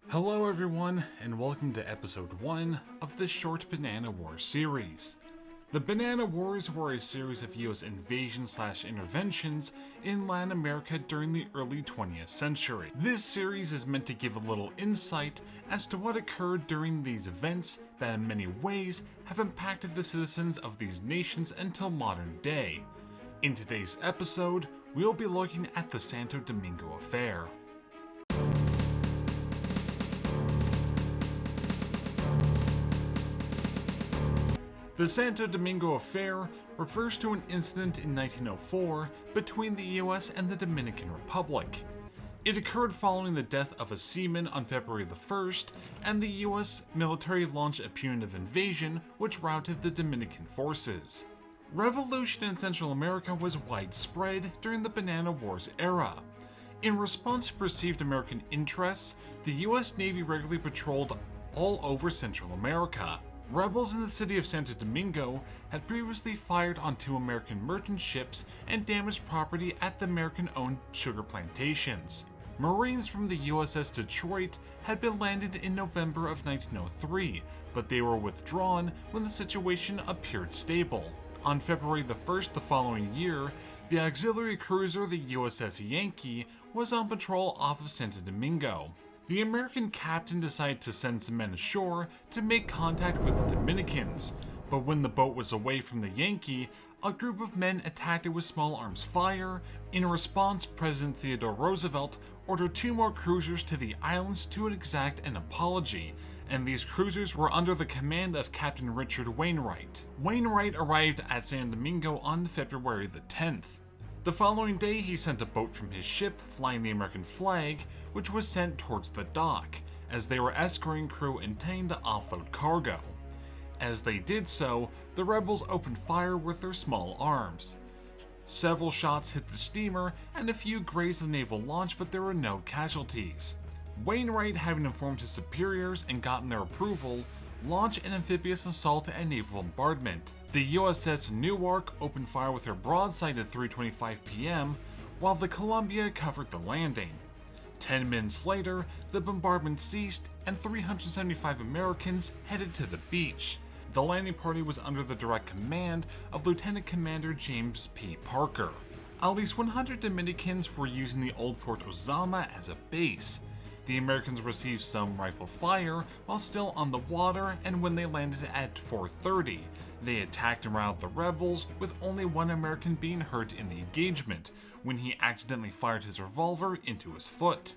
Hello everyone, and welcome to episode 1 of the Short Banana Wars series. The Banana Wars were a series of US invasion/interventions in Latin America during the early 20th century. This series is meant to give a little insight as to what occurred during these events that in many ways have impacted the citizens of these nations until modern day. In today's episode, we'll be looking at the Santo Domingo Affair. The Santo Domingo Affair refers to an incident in 1904 between the US and the Dominican Republic. It occurred following the death of a seaman on February the 1st, and the US military launched a punitive invasion which routed the Dominican forces. Revolution in Central America was widespread during the Banana Wars era. In response to perceived American interests, the US Navy regularly patrolled all over Central America. Rebels in the city of Santo Domingo had previously fired on 2 American merchant ships and damaged property at the American-owned sugar plantations. Marines from the USS Detroit had been landed in November of 1903, but they were withdrawn when the situation appeared stable. On February the 1st the following year, the auxiliary cruiser the USS Yankee was on patrol off of Santo Domingo. The American captain decided to send some men ashore to make contact with the Dominicans, but when the boat was away from the Yankee, a group of men attacked it with small arms fire. In response, President Theodore Roosevelt ordered 2 more cruisers to the islands to exact an apology, and these cruisers were under the command of Captain Richard Wainwright. Wainwright arrived at San Domingo on February the 10th. The following day, he sent a boat from his ship flying the American flag, which was sent towards the dock, as they were escorting crew intending to offload cargo. As they did so, the rebels opened fire with their small arms. Several shots hit the steamer, and a few grazed the naval launch, but there were no casualties. Wainwright, having informed his superiors and gotten their approval, launched an amphibious assault and naval bombardment. The USS Newark opened fire with her broadside at 3:25 p.m., while the Columbia covered the landing. 10 minutes later, the bombardment ceased and 375 Americans headed to the beach. The landing party was under the direct command of Lieutenant Commander James P. Parker. At least 100 Dominicans were using the old Fort Ozama as a base. The Americans received some rifle fire while still on the water, and when they landed at 4:30, they attacked and routed the rebels, with only 1 American being hurt in the engagement when he accidentally fired his revolver into his foot.